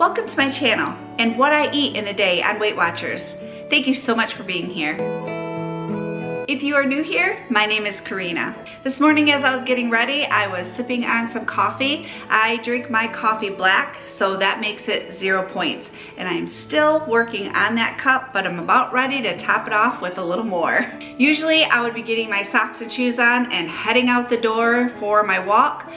Welcome to my channel and what I eat in a day on Weight Watchers. Thank you so much for being here. If you are new here, my name is Corinna. This morning as I was getting ready, I was sipping on some coffee. I drink my coffee black, so that makes it 0 points. And I'm still working on that cup, but I'm about ready to top it off with a little more. Usually I would be getting my socks and shoes on and heading out the door for my walk.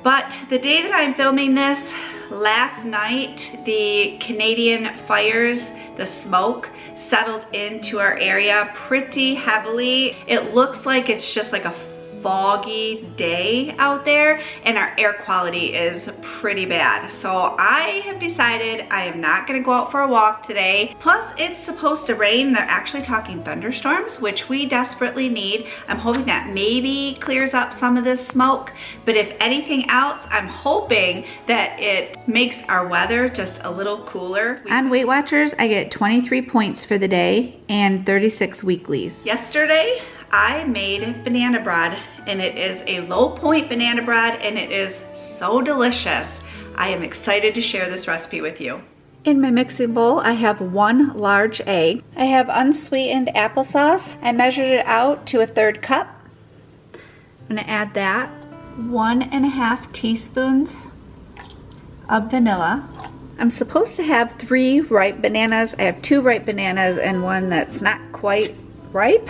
But the day that I'm filming this, last night, the Canadian fires, the smoke, settled into our area pretty heavily. It looks like it's just like a foggy day out there and our air quality is pretty bad. So I have decided I am not gonna go out for a walk today. Plus it's supposed to rain. They're actually talking thunderstorms, which we desperately need. I'm hoping that maybe clears up some of this smoke, but if anything else, I'm hoping that it makes our weather just a little cooler. On Weight Watchers, I get 23 points for the day and 36 weeklies. Yesterday, I made banana bread, and it is a low point banana bread and it is so delicious. I am excited to share this recipe with you. In my mixing bowl, I have 1 large egg. I have unsweetened applesauce. I measured it out to 1/3 cup. I'm gonna add that. 1.5 teaspoons of vanilla. I'm supposed to have 3 ripe bananas. I have 2 ripe bananas and one that's not quite ripe,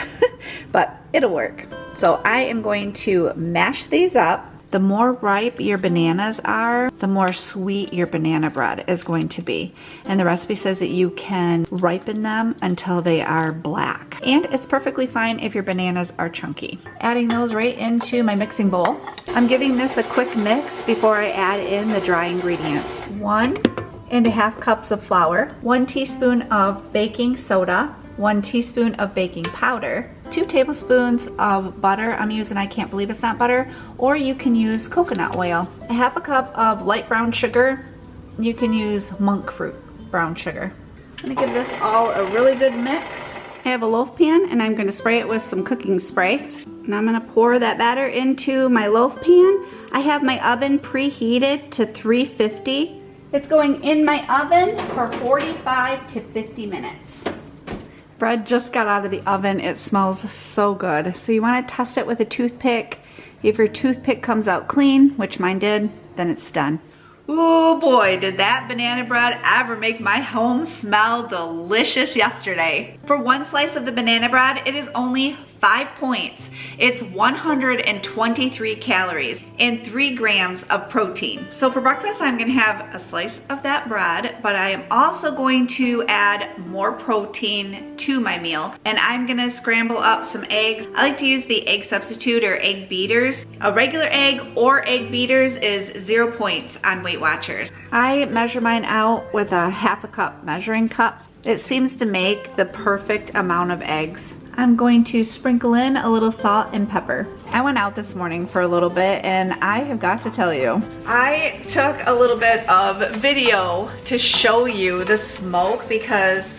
but it'll work. So I am going to mash these up. The more ripe your bananas are, the more sweet your banana bread is going to be. And the recipe says that you can ripen them until they are black. And it's perfectly fine if your bananas are chunky. Adding those right into my mixing bowl. I'm giving this a quick mix before I add in the dry ingredients. 1.5 cups of flour, 1 teaspoon of baking soda, 1 teaspoon of baking powder, 2 tablespoons of butter. I'm using I Can't Believe It's Not butter, or you can use coconut oil. 1/2 cup of light brown sugar. You can use monk fruit brown sugar. I'm gonna give this all a really good mix. I have a loaf pan and I'm gonna spray it with some cooking spray. And I'm gonna pour that batter into my loaf pan. I have my oven preheated to 350. It's going in my oven for 45 to 50 minutes. Bread just got out of the oven. It smells so good. So you want to test it with a toothpick. If your toothpick comes out clean, which mine did, then it's done. Oh boy, did that banana bread ever make my home smell delicious yesterday. For 1 slice of the banana bread, it is only 5 points. It's 123 calories and 3 grams of protein. So for breakfast, I'm gonna have a slice of that bread, but I am also going to add more protein to my meal. And I'm gonna scramble up some eggs. I like to use the egg substitute or egg beaters. A regular egg or egg beaters is 0 points on Weight Watchers. I measure mine out with a 1/2 cup measuring cup. It seems to make the perfect amount of eggs. I'm going to sprinkle in a little salt and pepper. I went out this morning for a little bit and I have got to tell you, I took a little bit of video to show you the smoke because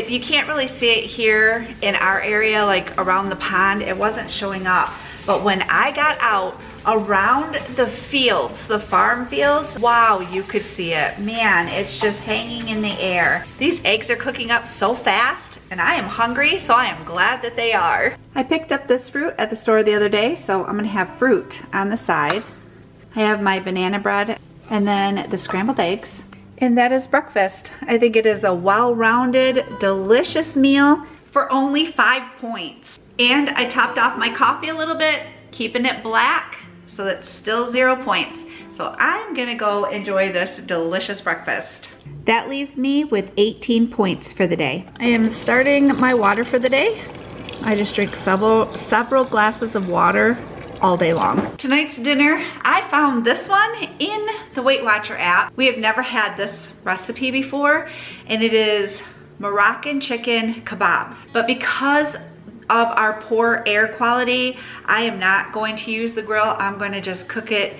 you can't really see it here in our area, like around the pond. It wasn't showing up. But when I got out around the fields, the farm fields, wow, you could see it. Man, it's just hanging in the air. These eggs are cooking up so fast and I am hungry, so I am glad that they are. I picked up this fruit at the store the other day, so I'm gonna have fruit on the side. I have my banana bread and then the scrambled eggs. And that is breakfast. I think it is a well-rounded, delicious meal for only 5 points. And I topped off my coffee a little bit, keeping it black, so it's still 0 points. So I'm gonna go enjoy this delicious breakfast. That leaves me with 18 points for the day. I am starting my water for the day. I just drink several glasses of water all day long. Tonight's dinner, I found this one in the Weight Watcher app. We have never had this recipe before, and it is Moroccan chicken kebabs. But because of our poor air quality, I am not going to use the grill. I'm going to just cook it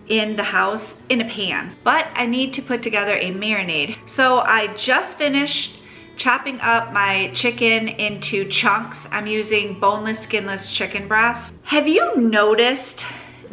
in the house in a pan. But I need to put together a marinade. So I just finished chopping up my chicken into chunks. I'm using boneless, skinless chicken breast. Have you noticed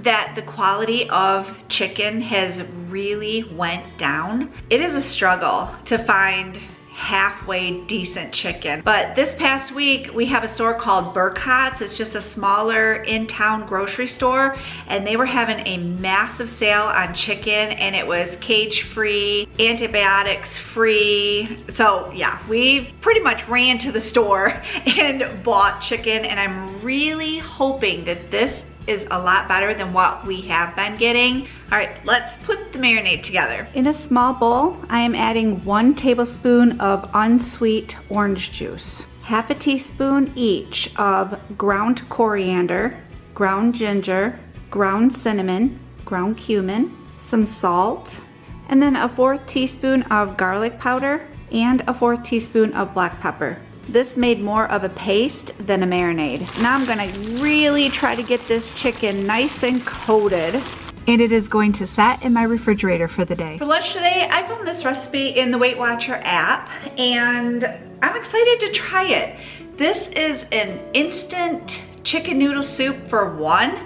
that the quality of chicken has really went down. It is a struggle to find halfway decent chicken. But this past week, we have a store called Burkhart's. It's just a smaller in-town grocery store, and they were having a massive sale on chicken, and it was cage-free, antibiotics-free. So yeah, we pretty much ran to the store and bought chicken, and I'm really hoping that this is a lot better than what we have been getting. All right, let's put the marinade together. In a small bowl, I am adding 1 tablespoon of unsweet orange juice, half a teaspoon each of ground coriander, ground ginger, ground cinnamon, ground cumin, some salt, and then a 1/4 teaspoon of garlic powder and a 1/4 teaspoon of black pepper. This made more of a paste than a marinade. Now I'm gonna really try to get this chicken nice and coated, and it is going to set in my refrigerator for the day. For lunch today, I found this recipe in the Weight Watcher app, and I'm excited to try it. This is an instant chicken noodle soup for one.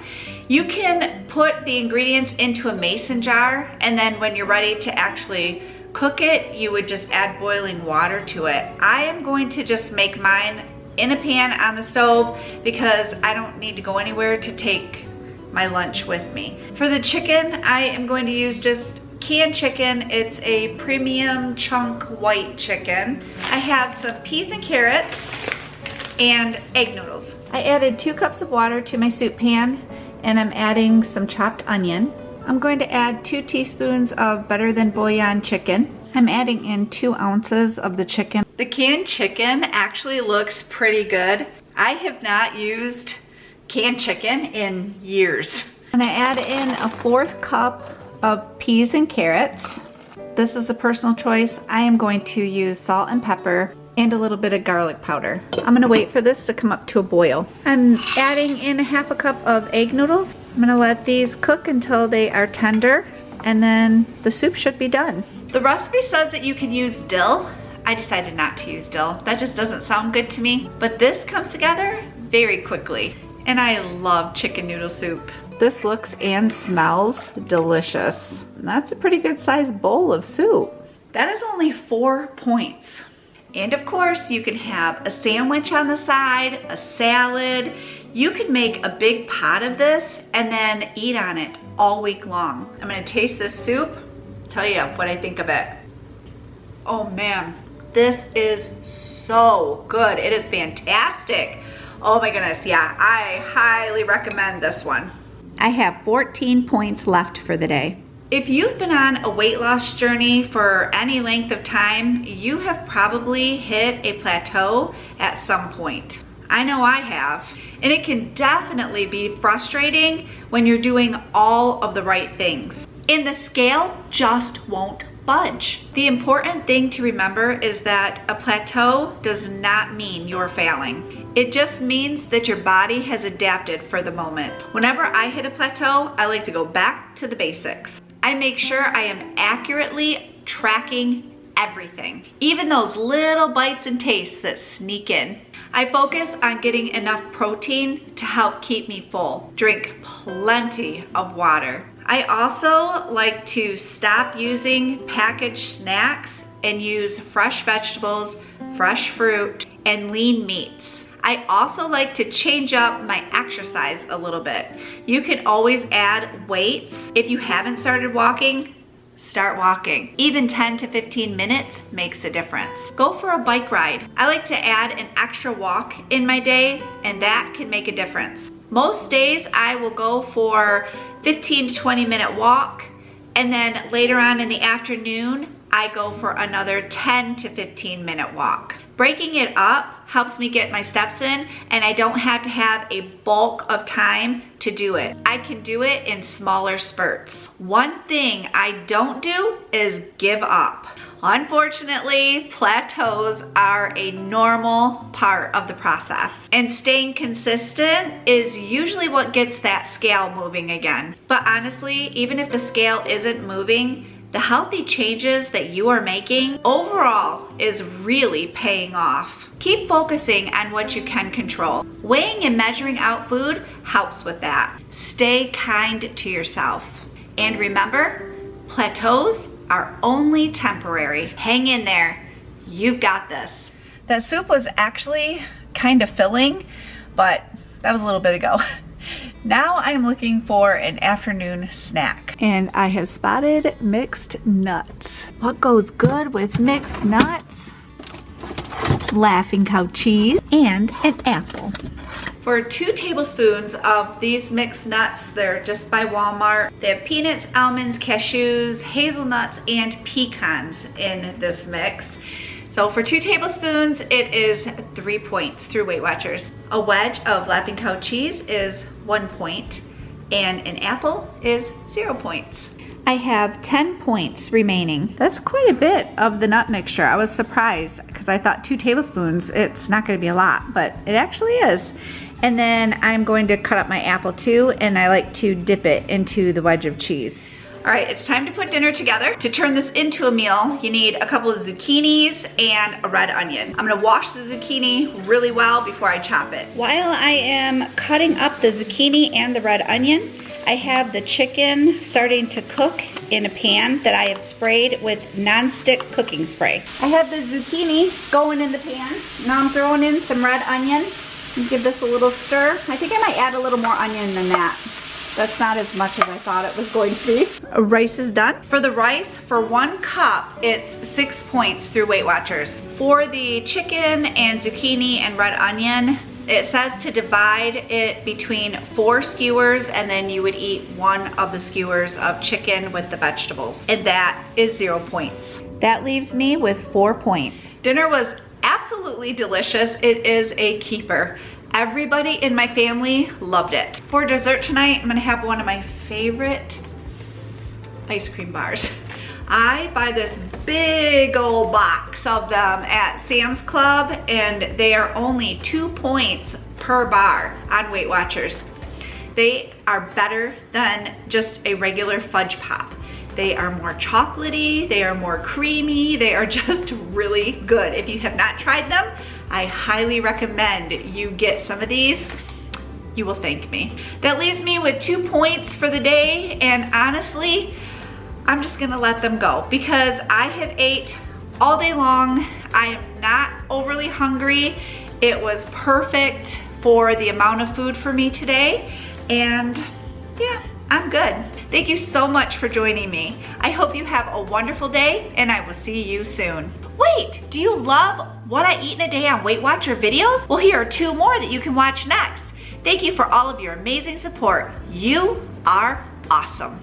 You can put the ingredients into a mason jar, and then when you're ready to actually cook it, you would just add boiling water to it. I am going to just make mine in a pan on the stove because I don't need to go anywhere to take my lunch with me. For the chicken, I am going to use just canned chicken. It's a premium chunk white chicken. I have some peas and carrots and egg noodles. I added 2 cups of water to my soup pan, and I'm adding some chopped onion. I'm going to add 2 teaspoons of better than bouillon chicken. I'm adding in 2 ounces of the chicken. The canned chicken actually looks pretty good. I have not used canned chicken in years. And I add in a 1/4 cup of peas and carrots. This is a personal choice. I am going to use salt and pepper and a little bit of garlic powder. I'm gonna wait for this to come up to a boil. I'm adding in 1/2 cup of egg noodles. I'm gonna let these cook until they are tender, and then the soup should be done. The recipe says that you can use dill. I decided not to use dill. That just doesn't sound good to me. But this comes together very quickly. And I love chicken noodle soup. This looks and smells delicious. And that's a pretty good sized bowl of soup. That is only 4 points. And of course, you can have a sandwich on the side, a salad. You can make a big pot of this and then eat on it all week long. I'm gonna taste this soup, tell you what I think of it. Oh man, this is so good. It is fantastic. Oh my goodness, yeah, I highly recommend this one. I have 14 points left for the day. If you've been on a weight loss journey for any length of time, you have probably hit a plateau at some point. I know I have. And it can definitely be frustrating when you're doing all of the right things. And the scale just won't budge. The important thing to remember is that a plateau does not mean you're failing. It just means that your body has adapted for the moment. Whenever I hit a plateau, I like to go back to the basics. I make sure I am accurately tracking everything, even those little bites and tastes that sneak in. I focus on getting enough protein to help keep me full. Drink plenty of water. I also like to stop using packaged snacks and use fresh vegetables, fresh fruit, and lean meats. I also like to change up my exercise a little bit. You can always add weights. If you haven't started walking, start walking. Even 10 to 15 minutes makes a difference. Go for a bike ride. I like to add an extra walk in my day, and that can make a difference. Most days I will go for 15 to 20 minute walk, and then later on in the afternoon, I go for another 10 to 15 minute walk. Breaking it up helps me get my steps in, and I don't have to have a bulk of time to do it. I can do it in smaller spurts. One thing I don't do is give up. Unfortunately, plateaus are a normal part of the process, and staying consistent is usually what gets that scale moving again. But honestly, even if the scale isn't moving, The healthy changes that you are making overall is really paying off. Keep focusing on what you can control. Weighing and measuring out food helps with that. Stay kind to yourself. And remember, plateaus are only temporary. Hang in there. You've got this. That soup was actually kind of filling, but that was a little bit ago. Now I'm looking for an afternoon snack. And I have spotted mixed nuts. What goes good with mixed nuts? Laughing cow cheese and an apple. For 2 tablespoons of these mixed nuts, they're just by Walmart. They have peanuts, almonds, cashews, hazelnuts, and pecans in this mix. So for 2 tablespoons, it is 3 points through Weight Watchers. A wedge of Laughing Cow cheese is 1 point, and an apple is 0 points. I have 10 points remaining. That's quite a bit of the nut mixture. I was surprised because I thought 2 tablespoons, it's not gonna be a lot, but it actually is. And then I'm going to cut up my apple too, and I like to dip it into the wedge of cheese. All right, it's time to put dinner together. To turn this into a meal, you need a couple of zucchinis and a red onion. I'm gonna wash the zucchini really well before I chop it. While I am cutting up the zucchini and the red onion, I have the chicken starting to cook in a pan that I have sprayed with non-stick cooking spray. I have the zucchini going in the pan. Now I'm throwing in some red onion. Give this a little stir. I think I might add a little more onion than that. That's not as much as I thought it was going to be. Rice is done. For the rice, for 1 cup, it's 6 points through Weight Watchers. For the chicken and zucchini and red onion, it says to divide it between 4 skewers, and then you would eat 1 of the skewers of chicken with the vegetables. And that is 0 points. That leaves me with 4 points. Dinner was absolutely delicious. It is a keeper. Everybody in my family loved it. For dessert tonight, I'm gonna have one of my favorite ice cream bars. I buy this big old box of them at Sam's Club, and they are only 2 points per bar on Weight Watchers. They are better than just a regular fudge pop. They are more chocolatey, they are more creamy, they are just really good. If you have not tried them, I highly recommend you get some of these. You will thank me. That leaves me with 2 points for the day, and honestly, I'm just gonna let them go because I have ate all day long. I am not overly hungry. It was perfect for the amount of food for me today, and yeah, I'm good. Thank you so much for joining me. I hope you have a wonderful day, and I will see you soon. Wait, do you love what I eat in a day on Weight Watcher videos? Well, here are 2 more that you can watch next. Thank you for all of your amazing support. You are awesome.